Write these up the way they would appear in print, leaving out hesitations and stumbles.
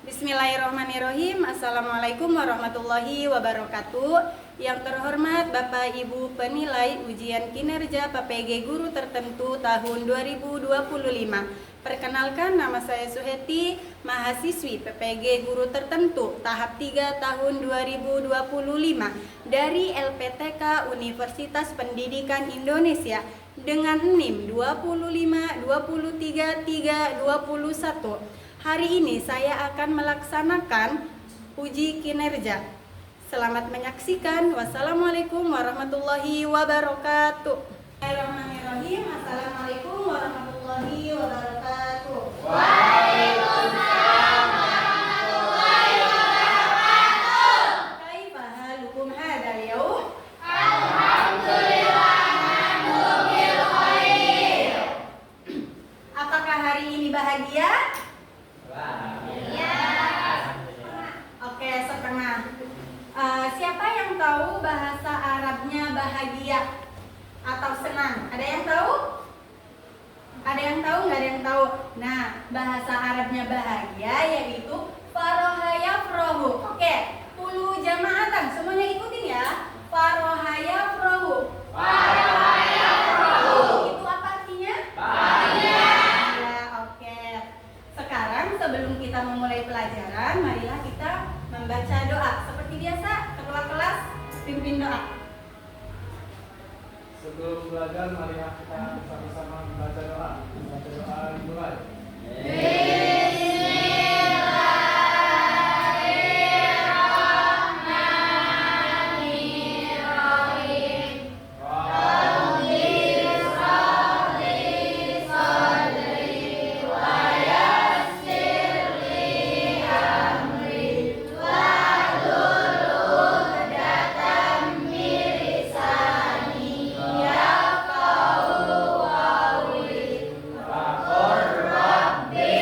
Bismillahirrahmanirrahim. Assalamualaikum warahmatullahi wabarakatuh. Yang terhormat Bapak Ibu penilai ujian kinerja PPG Guru Tertentu tahun 2025. Perkenalkan, nama saya Suheti, mahasiswi PPG Guru Tertentu tahap 3 tahun 2025 dari LPTK Universitas Pendidikan Indonesia dengan NIM 2523321. Hari ini saya akan melaksanakan uji kinerja. Selamat menyaksikan. Wassalamualaikum warahmatullahi wabarakatuh. Bismillahirrahmanirrahim. Assalamualaikum warahmatullahi wabarakatuh. Waalaikumsalam warahmatullahi wabarakatuh. Kaifa halukum hadzal yaum? Alhamdulillah nahnu bil khair. Apakah hari ini bahagia? Oke, setengah. Siapa yang tahu bahasa Arabnya bahagia atau senang? Ada yang tahu? Ada yang tahu? Nggak ada yang tahu. Nah, bahasa Arabnya bahagia yaitu faraha yafrahu. Oke, kulu jamaatan. Semuanya ikutin ya. Faraha yafrahu. Faraha yafrahu. Itu apa artinya? Bahagia. Ya, oke. Sekarang sebelum kita memulai pelajaran, marilah kita membaca doa. Seperti biasa, ketua kelas pimpin doa. Sebelum belajar, marilah kita bersama-sama membaca doa. Membaca doa dimulai. Bismillahirrahmanirrahim. Rabbi sholli sholli wa yassir li amri wahlul 'uqdatam min lisani yafqahu qawli. Waqur Rabbi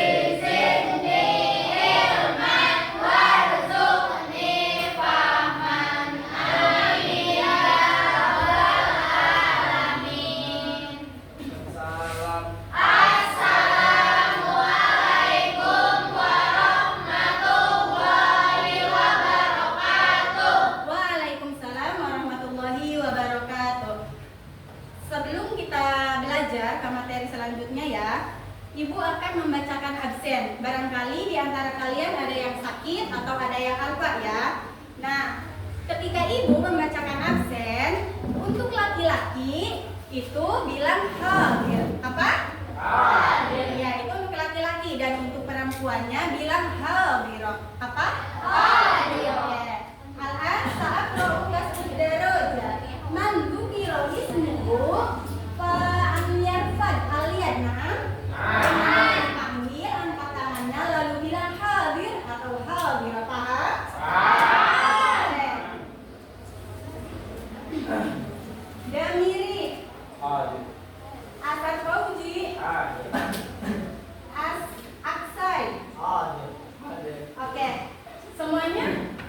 zidni ilman warzuqni fahman. Amin ya rabbal alamin. Salam. Assalamualaikum warahmatullahi wabarakatuh. Waalaikumsalam warahmatullahi wabarakatuh. Sebelum kita belajar ke materi selanjutnya ya, Ibu akan membacakan absen. Barangkali di antara kalian ada yang sakit atau ada yang apa ya. Nah, ketika Ibu membacakan absen, untuk laki-laki itu bilang hadir. Apa? Hadir. Ya, itu untuk laki-laki, dan untuk perempuannya bilang hadirah. Apa? Hadir. Oke. Al-an sa'aqra'u kasbud daraja. Man dzukira ismuhu fa an yarfad aliyan. Na'am. Panggil, angkat tangannya lalu bilang hadir atau hadirah. Paham? Oke. Damiri, Hadir. Asad Fauzi, Hadir. Aksai. Hadir. Hadir. Oke, semuanya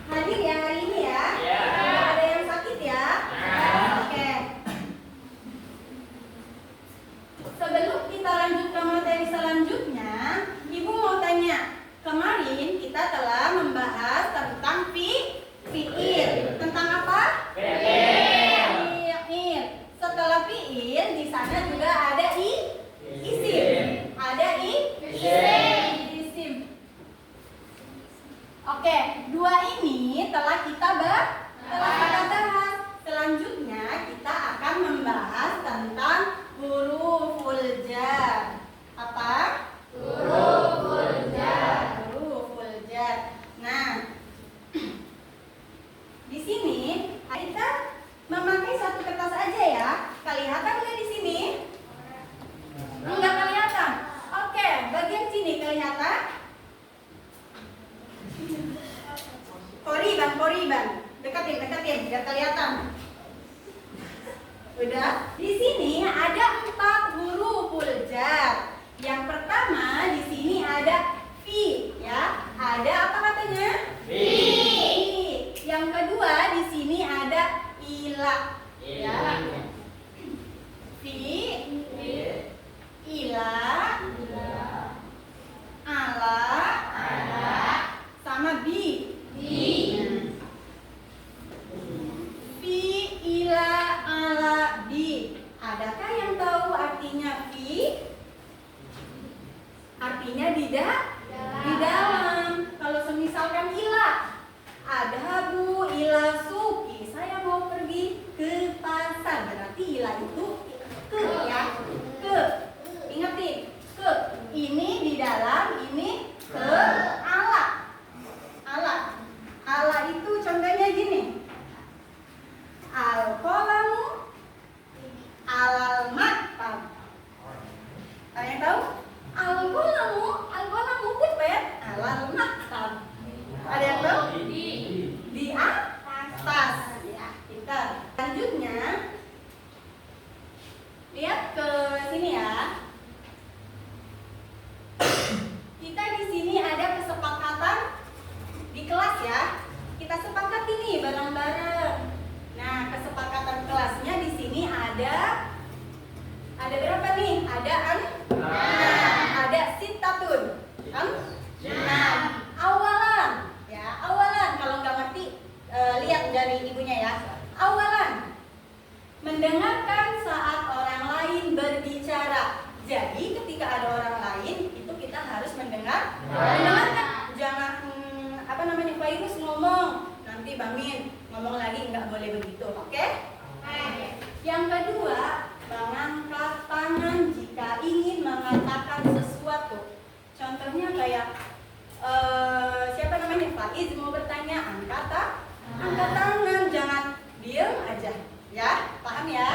hadir ya hari ini ya? Ya. Nggak ada yang sakit ya? Ya. Oke. Sebelum kita lanjut ke materi selanjutnya, Ibu mau tanya. Kemarin kita telah membahas tentang fiil. Tentang apa? Fiil. Setelah fiil, di sana juga ada isim. Ada isim. Oke, dua ini telah kita bahas. Selanjutnya kita akan membahas tentang huruful jar. Apa? Huruful jar. Huruful jar. Nah, di sini kita memakai satu kertas aja ya. Kelihatan nggak di sini? Enggak kelihatan. Oke, bagian sini kelihatan. Koriban. Dekatin, biar kelihatan. Udah. Di sini ada 4 huruful jar. Yang pertama di sini ada fi, ya. Ada apa katanya? Fi. Yang kedua di sini ada ila. Ya. Fi, ila, ala, itu. Oke? Yang kedua, mengangkat tangan jika ingin mengatakan sesuatu. Contohnya kayak siapa namanya? Faiz mau bertanya, angkat tangan, jangan diam aja. Ya, paham ya?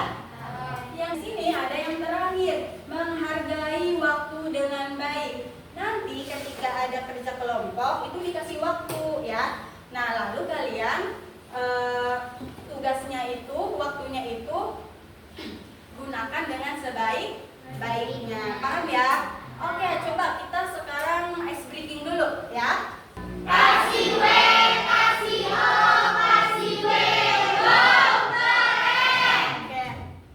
Yang sini ada yang terakhir, menghargai waktu dengan baik. Nanti ketika ada kerja kelompok itu dikasih waktu ya. Nah, lalu kalian tugasnya itu, waktunya itu gunakan dengan sebaik-baiknya. Paham ya? Oke, coba kita sekarang ice breaking dulu ya. Kasih W, kasih O, kasih W, go, keren. Oke.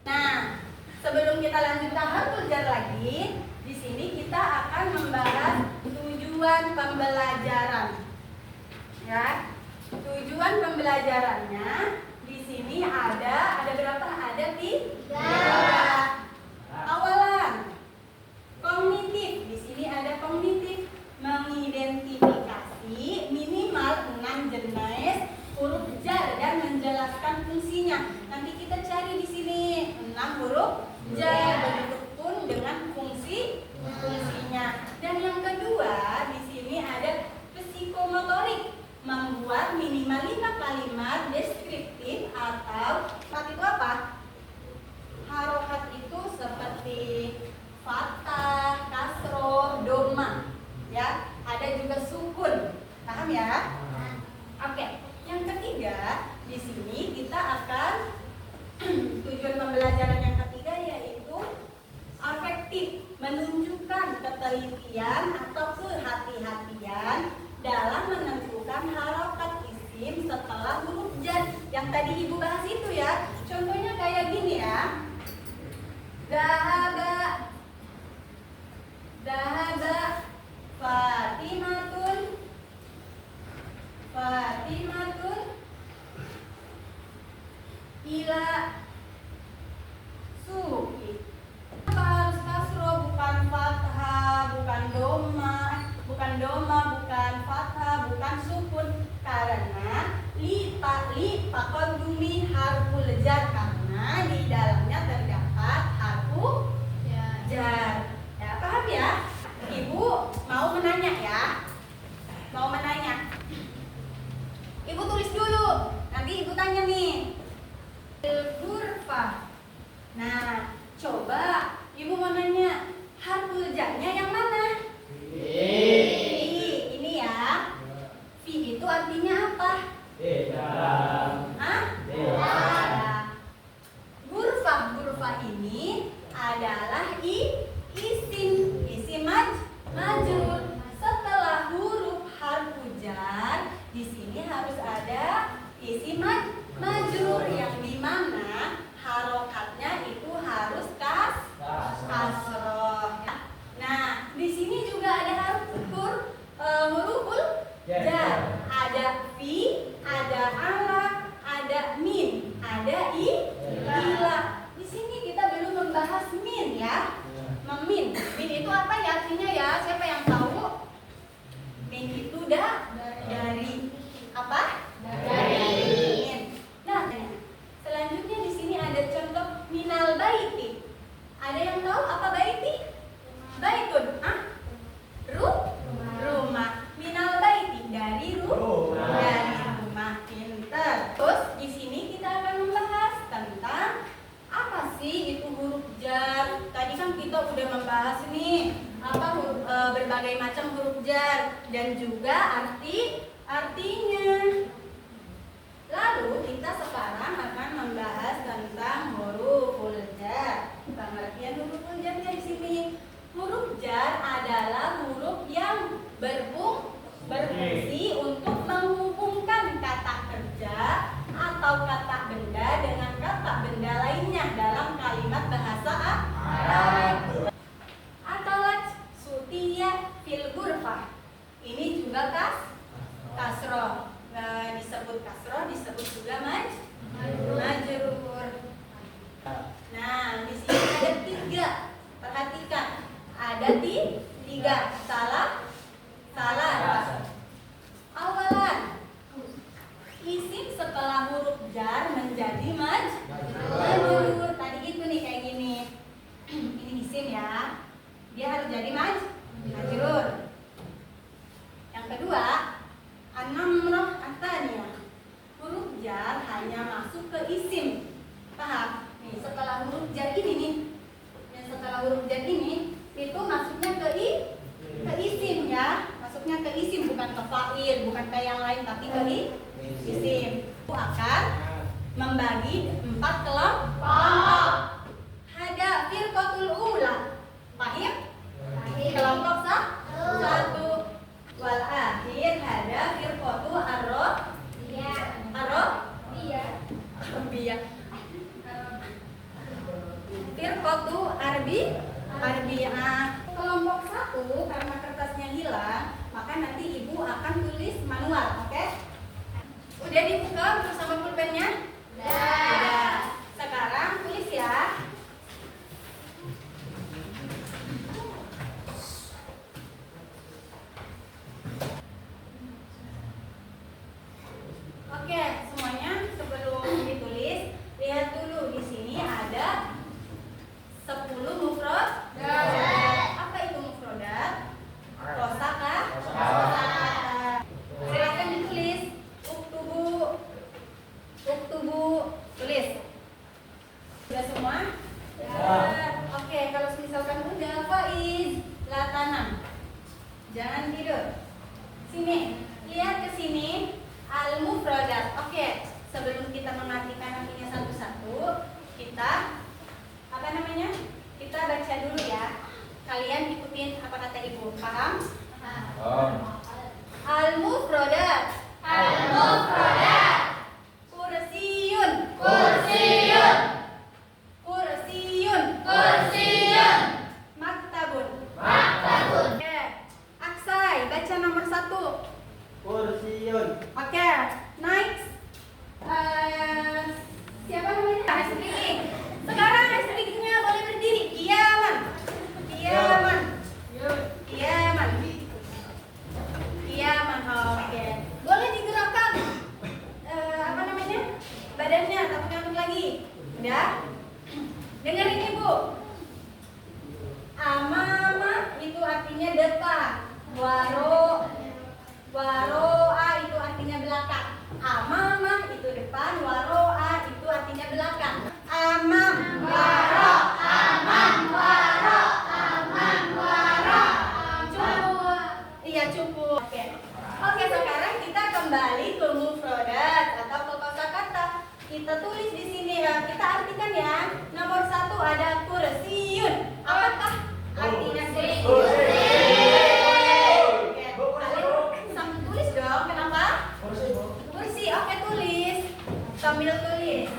Nah, sebelum kita lanjut tahap belajar lagi, di sini kita akan membahas tujuan pembelajaran. Ya. Tujuan pembelajarannya di sini ada berapa? Ada 3. Awalan, kognitif. Di sini ada kognitif, mengidentifikasi minimal 6 jenis huruf jar dan menjelaskan fungsinya. Nanti kita cari di sini 6 huruf jar, begitupun dengan fungsinya. Dan yang kedua, di sini ada psikomotorik, membuat minimal 5 kalimat deskriptif atau itu apa? Harokat itu seperti fathah, kasroh, doma, ya. Ada juga sukun, paham ya? Oke. Yang ketiga, di sini kita akan tujuan pembelajaran yang ketiga yaitu afektif, menunjukkan ketelitian atau kehati-hatian dalam menentukan harokat isim setelah huruf jar. Yang tadi ibu bahas itu ya. Contohnya kayak gini ya. Dahaba Fatimatun ila suki. Kenapa harus kasro, bukan fathah, bukan doma, bukan fathah, bukan sukun? Karena lipa kodumi harful jar, karena di dalamnya terdapat harfu jar. Ya, paham ya? Ibu mau menanya ya. Ibu tulis dulu. Nanti ibu tanya nih. Ghurfah. Nah, coba ibu mau nanya, harful jarnya yang mana? Fi. Ini ya. Fi itu artinya apa? Ghurfah ini adalah isim majrur. Setelah huruf harfu jar, di sini harus ada isim majrur yang dimana harokatnya itu harus kasroh. Nah, di sini juga ada huruful jar. Ada fi, ada ala, ada min, ada ila. Di sini kita belum membahas min ya. Min itu apa ya artinya ya? Siapa yang tahu? Min itu dari apa? Dari. Nah, selanjutnya di sini ada contoh minal baiti. Ada yang tahu apa baiti? Baitun, rumah. Minal baiti dari rumah. Pinter. Terus di sini kita akan membahas tentang apa sih itu huruf jar. Tadi kan kita udah membahas nih berbagai macam huruf jar dan juga artinya. Lalu kita sekarang akan membahas tentang huruful jar. Pengertian huruful jarnya di sini. Huruf jar adalah huruf yang berfungsi untuk menghubungkan kata kerja atau kata benda dengan kata benda lainnya dalam kalimat bahasa Arab. Akalat sutiyah fil ghurfah. Ini juga kasroh. Disebut kasroh, disebut juga majrur. Nah, di sini ada 3. Perhatikan, ada 3. Salah. Awalan, isim setelah huruf jar menjadi bukan kayak yang lain tapi ke isim. Ibu akan membagi 4 kelompok. Ada firqatul ula. Paham? Kelompok satu. Wal akhir ada firqatu firqatu arbiyah. Kelompok 1 karena kertasnya hilang, maka nanti ibu akan tulis manual, oke? Udah dibuka bersama pulpennya? Udah. Sekarang tulis ya. Oke, semuanya sebelum ditulis, lihat dulu di sini ada 10 mufrodat. Apa itu mufrodat? Kosakata. Silakan ditulis. Uktubu, tulis. Sudah semua? Oke, kalau misalkan udah, Faiz, la tanam. Jangan tidur. Sini, lihat ke sini. Al-mufradat. Oke, sebelum kita mengartikan artinya satu-satu, kita apa namanya? Kita baca dulu ya. Kalian ikutin apa kata ibu. Paham? Al-mufradat. Kursiyun. Maktabun. Oke. Aksai, baca nomor 1. Kursiun. Oke, next. Siapa namanya? Speaking. Sekarang speakingnya boleh berdiri. Kiaman. Oke. Boleh digerakkan. Apa namanya? Badannya, tapi ngantuk lagi. Udah? Dengerin ibu. Amama itu artinya depan. Waro'a itu artinya belakang. Amamah itu depan, waro'a itu artinya belakang. Amam, waro. Cukup. Iya, cukup. Oke, sekarang kita kembali ke mufradat atau ke kosakata. Kita tulis di sini ya, kita artikan ya. Nomor 1 ada kursiyun. Apakah artinya kursi? Tulis dong, kenapa? Kursi, oke tulis. Sambil tulis.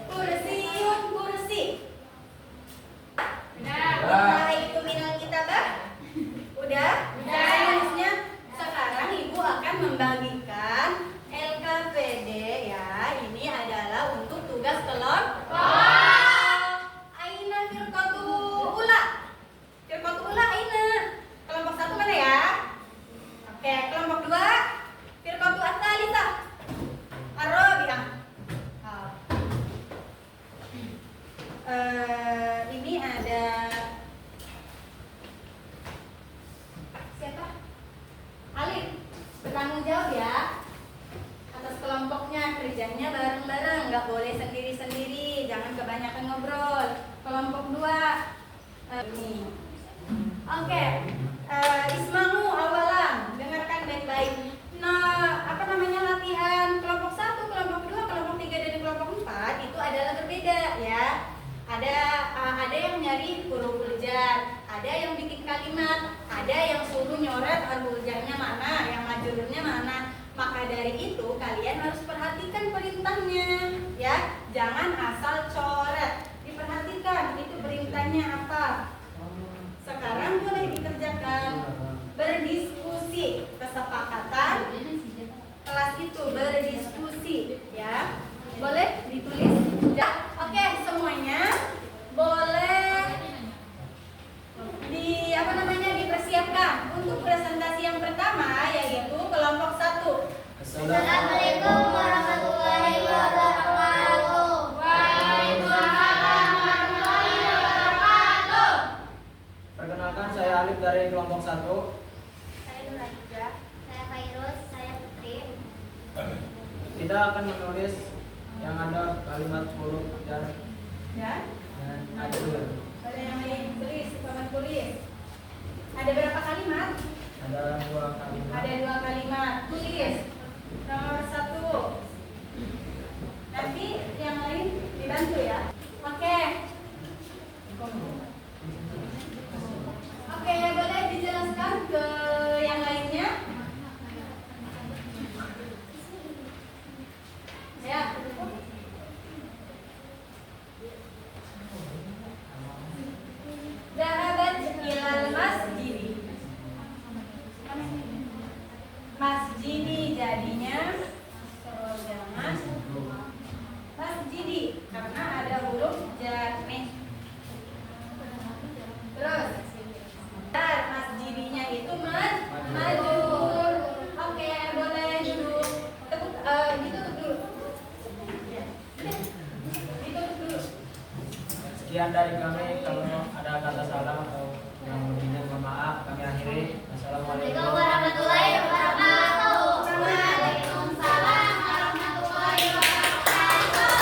Kursiyun, kursi. Nah, itu minal kitabah. Udah? Tulisnya. Sekarang ibu akan membagikan LKPD ya. Ini adalah untuk tugas kelompok. Aina firqatu ula. Firqatu ula aina. Kelompok 1 mana ya? Oke, kelompok 2 firqatu ats-tsalisah. Ar-rabi'ah. Ini ada siapa? Alif. Bertanggung jawab ya atas kelompoknya, kerjanya bareng-bareng, nggak boleh sendiri-sendiri, jangan kebanyakan ngobrol. Kelompok 2 ini. Oke. Isma'u awalan, dengarkan baik-baik. Nah, apa namanya latihan kelompok 1, kelompok 2, kelompok 3 dan kelompok 4 itu adalah berbeda ya. Ada yang nyari huruf jar, ada yang bikin kalimat, ada yang suruh nyoret huruf jarnya mana, yang majrurnya mana. Maka dari itu kalian harus perhatikan perintahnya ya. Jangan asal coret. Diperhatikan itu perintahnya apa. Sekarang boleh dikerjakan. Berdiskusi, kesepakatan kelas itu berdiskusi ya. Boleh ditulis? Ya. Oke, semuanya boleh dipersiapkan untuk presentasi yang pertama, yaitu kelompok 1. Assalamualaikum warahmatullahi wabarakatuh. Waalaikumsalam warahmatullahi wabarakatuh. Perkenalkan, saya Alif dari kelompok 1. Saya Nurajah. Saya Fairuz. Saya Putri. Kita akan menulis yang ada kalimat huruf jar Ya. dan majrur. Boleh yang lain tulis, paman tulis. Ada berapa kalimat? Ada 2 kalimat. Ada 2 kalimat. Tulis. Nomor 1. Nanti yang lain dibantu ya. Oke. Oke, boleh dijelaskan ke yang lainnya? Ya. Zahabat ilal masjid. Masjidi jadinya jangan masjidi karena ada huruf jar nih. Terus dar masjidinya itu majrur. Oke, boleh duduk. Ditutup dulu. Ditutup dulu. Sekian dari kami. Kalau ada kata salah atau yang lebihnya mohon maaf, kami akhiri. Assalamualaikum warahmatullahi wabarakatuh. Waalaikumsalam warahmatullahi wabarakatuh.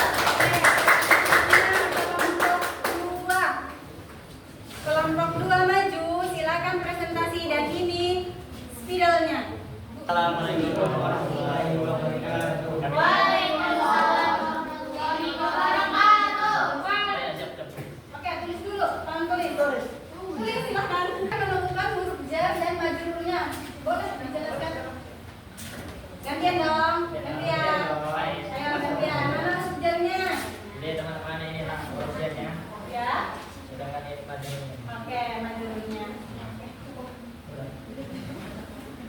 Kelompok 2 maju, silakan presentasi dan ini spidolnya. Assalamualaikum warahmatullahi wabarakatuh. Waalaikumsalam warahmatullahi wabarakatuh. Oke, tulis dulu. Tangan tulis. Tulis silakan. Menemukan huruf jar dan majrurnya. Boleh dijelaskan? Gantian dong. Gantian. Ayo gantian. Mana huruf jarnya? Jadi teman-teman ini lah prosesnya. Ya. Sedangkan ini majrurnya. Oke, majrurnya.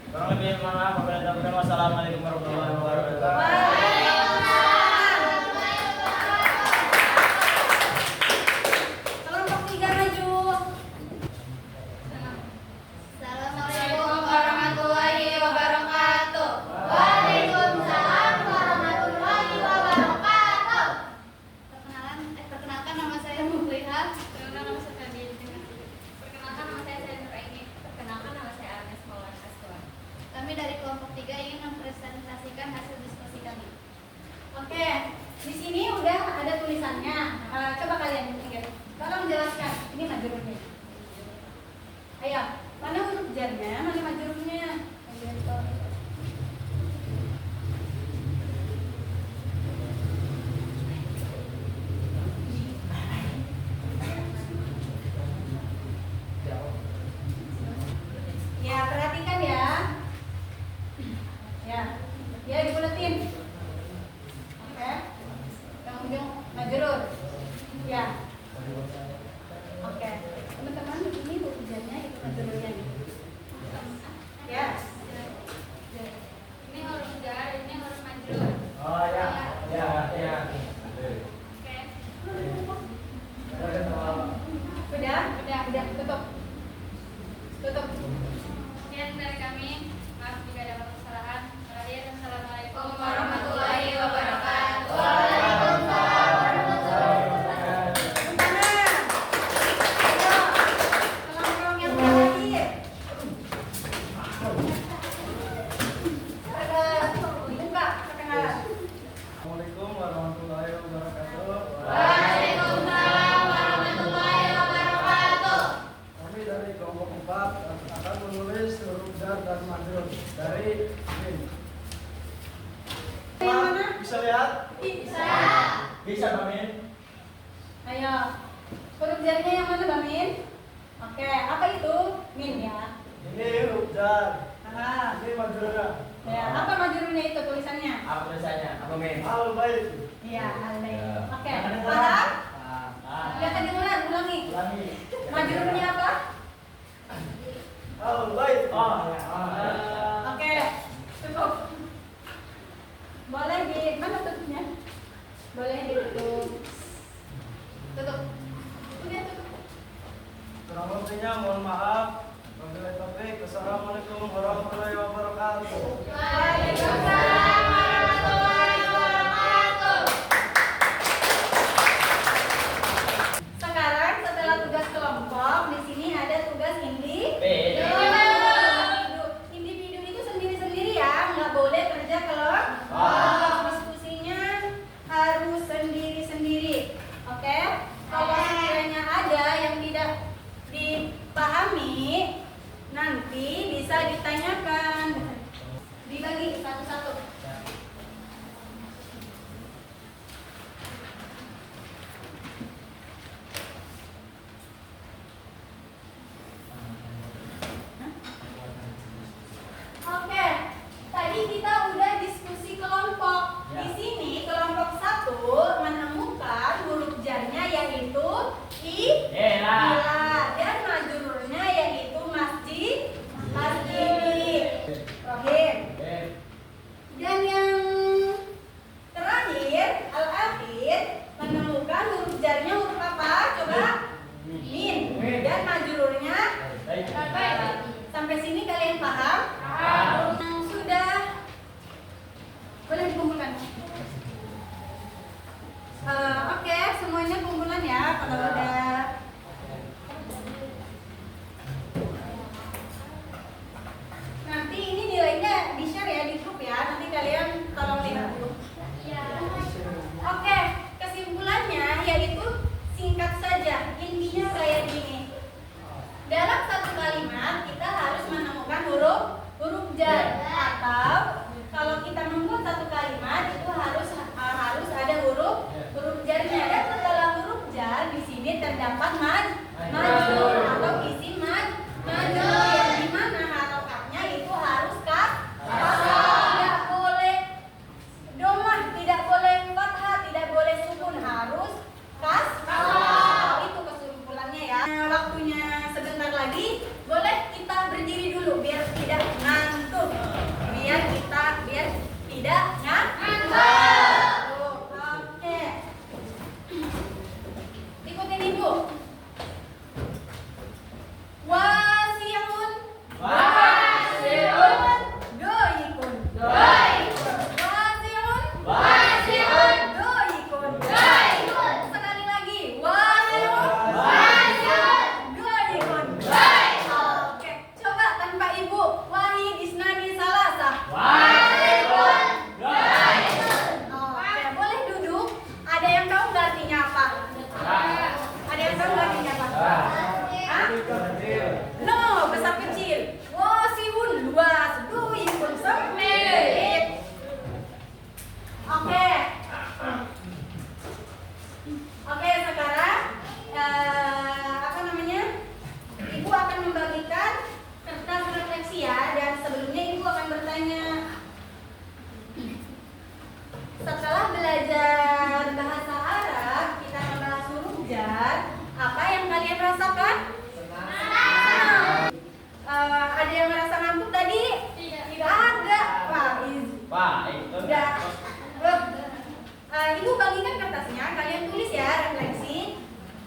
Kurang lebih mohon maaf. Wassalamualaikum warahmatullahi wabarakatuh. Kelompok 3 maju. Assalamualaikum warahmatullahi wabarakatuh. Waalaikumsalam warahmatullahi wabarakatuh. Perkenalkan nama saya Mubliha. Perkenalkan nama saya Fadil. Perkenalkan nama saya Nur Aini. Perkenalkan nama saya Agnes Maulana Aswan. Kami dari kelompok 3 ingin mempresentasikan hasil diskusi kami. Oke, di sini udah ada tulisannya. Coba kalian ingat. Tolong jelaskan. Ini majrurnya. Ayo, mana huruf jarnya, mana majrurnya? Ya, perhatikan ya. Ya dibuletin. Oke. Yang ujung majrur. Ya. Oke. Teman-teman, ini huruf jarnya itu majrurnya nih. Ya. Ini huruf jar, ini huruf majrur. Oh ya. Oke. Udah, tutup. Tutup. Sekian dari kami. Maaf jika ada kesalahan. Terakhir, assalamualaikum warahmatullahi wabarakatuh. Waalaikumsalam warahmatullahi wabarakatuh. Tangan. Ayo. Kelompok yang terakhir. Buka perkenalan. Assalamualaikum warahmatullahi wabarakatuh. Waalaikumsalam warahmatullahi wabarakatuh. Kami dari kelompok 4 akan menulis huruf jar dan majrur dari Min. Yang mana? Bisa lihat? Bisa. Bisa, Pak Min. Ayo. Huruf jarnya yang mana, Bang Min? Oke, apa itu? Min ya. Ini huruf jar. Ah. Ini majrurnya. Ya, apa majrurnya itu tulisannya? Apa tulisannya? Apa Min? Al-Bait. Iya, al-baik. Ya. Oke. Paham? Paham? Enggak kedengeran, ulangi. Ulangi. Majrurnya apa? Al-Bait. Oh, ya. Oke. Cukup. Boleh di mana tutupnya? Boleh ditutup. Tutup. Udah tutup. Kurang lebihnya mohon maaf. Wabillahi taufiq. Wassalamualaikum warahmatullahi wabarakatuh. Waalaikumsalam warahmatullahi wabarakatuh. Sekarang setelah tugas kelompok, di sini ada tugas individu. Individu itu sendiri-sendiri ya, nggak boleh kerja kelompok. Diskusinya harus sendiri-sendiri. Oke? Kalau sekiranya ada yang tidak dipahami, nanti bisa ditanya jar. Atau kalau kita membuat satu kalimat itu harus ada huruf jarnya. Dan setelah huruf jar di sini terdapat maju atau isim maju yang dimana harokatnya itu harus kasrah. Tidak boleh domah, tidak boleh fathah, tidak boleh sukun, harus kasrah. Itu kesimpulannya ya. Nah, waktunya sebentar lagi, boleh kita berdiri dulu biar tidak ngantuk. Biar tidak ngantuk. Oke. Ikutin Ibu. Wasiun. Doikun. Wasiun. Doikun. Sekali lagi. Wasiun. Doikun. Oke, coba tanpa Ibu. Wahid isnani salasa. Oke, boleh duduk. Ada yang tahu nggak artinya apa? Ada yang tahu nggak artinya apa? Hah? No, besar kecil. Wasiun luas, doikun sempit. Oke. Oke, sekarang apa namanya? Ibu akan membagikan kertas refleksi ya, dan sebelumnya Ibu akan bertanya. Setelah belajar bahasa Arab, kita membahas huruf jar. Apa yang kalian rasakan? Senang. Ada yang merasa ngantuk tadi? Tidak ada. Udah. Ibu bagikan kertasnya, kalian tulis ya refleksi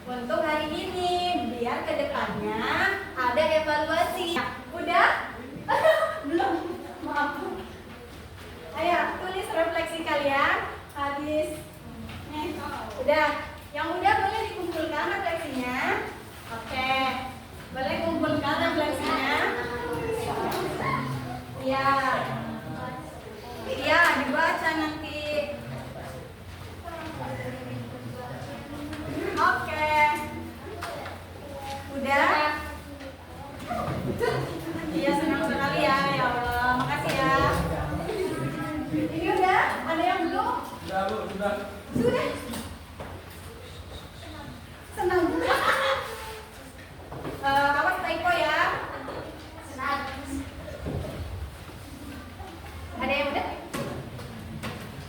untuk hari ini biar kedepannya ada evaluasi. Udah? Belum. Maaf. Ayo tulis refleksi kalian. Habis. Nih, udah. Yang udah boleh dikumpulkan refleksinya. Oke. Boleh kumpulkan refleksinya. Iya. Iya, dibaca nanti. Oke. Udah? Iya, senang sekali ya. Ya Allah, makasih ya. Ini udah? Ada yang belum? Sudah. Sudah. Senang. Awas typo ya. Ada yang udah?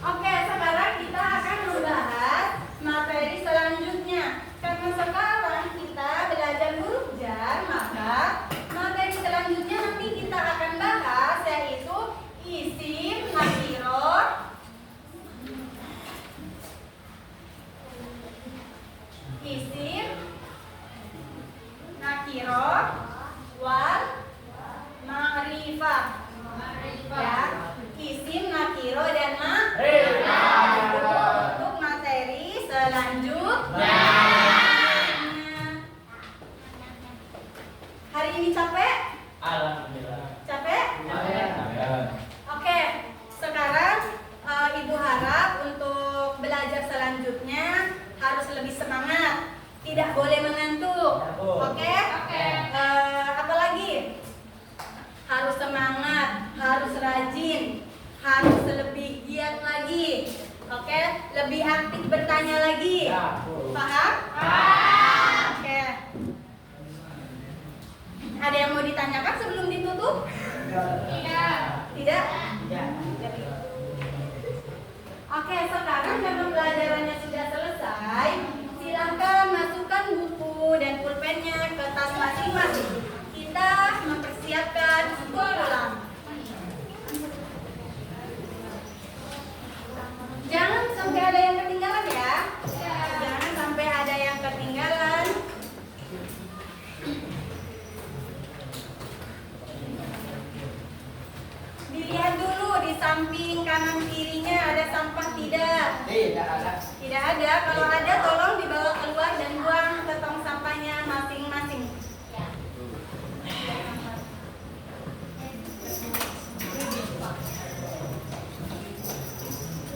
Oke, sekarang kita akan membahas materi selanjutnya. Karena sekarang kita belajar huruf jar, maka materi selanjutnya nanti kita akan bahas yaitu isim, nakirah, wal ma'rifah. Ya, isim, nakiro dan ma'rifah. Untuk materi selanjutnya. Hari ini capek? Alhamdulillah. Capek? Alhamdulillah. Oke, sekarang Ibu harap untuk belajar selanjutnya harus lebih semangat, tidak boleh mengantuk. Oke? Apalagi? Harus semangat, harus rajin, harus lebih giat lagi. Oke? Lebih aktif bertanya lagi. Paham? Oke. Ada yang mau ditanyakan sebelum ditutup? Tidak? Oke, sekarang karena pelajarannya sudah selesai, silakan masukkan buku dan pulpennya ke tas masing-masing. Kita mempersiapkan untuk pulang. Jangan sampai ada yang ketinggalan ya. Jangan sampai ada yang ketinggalan. Dilihat dulu di samping kanan kirinya ada sampah tidak? Tidak ada. Kalau ada tolong dibawa keluar dan buang ke tong sampahnya masing-masing.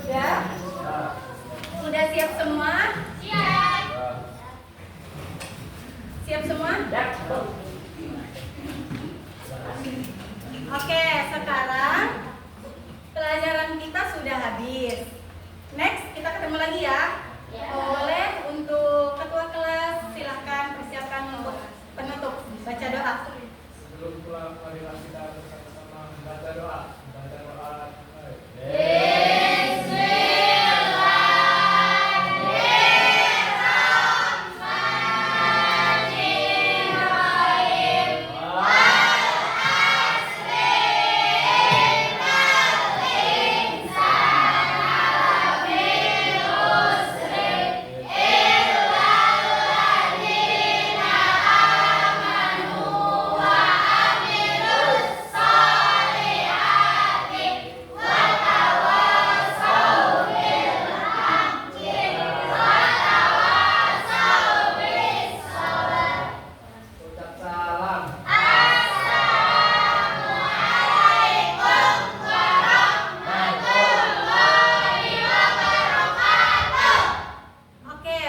Sudah? Sudah siap semua? Siap. Siap semua? Oke, sekarang sekarang pelajaran kita sudah habis. Next, kita ketemu lagi ya. Boleh untuk ketua kelas silahkan persiapkan untuk penutup baca doa. Sebelum pulang, marilah kita bersama-sama membaca doa. Membaca doa. Ucap salam. Oke,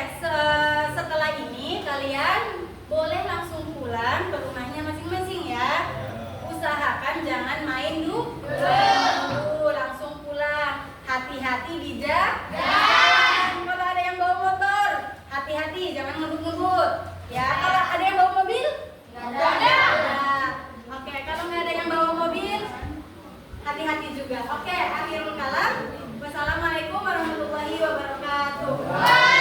setelah ini kalian boleh langsung pulang ke rumahnya masing-masing ya. Usahakan jangan main dulu, langsung pulang. Hati-hati di jalan. Kalau ada yang bawa motor, hati-hati jangan ngebut-ngebut. Ya, kalau ada yang bawa mobil, Nggak ada. Oke, kalau nggak ada yang bawa mobil, hati-hati juga. Oke, akhirul kalam. Wassalamualaikum warahmatullahi wabarakatuh.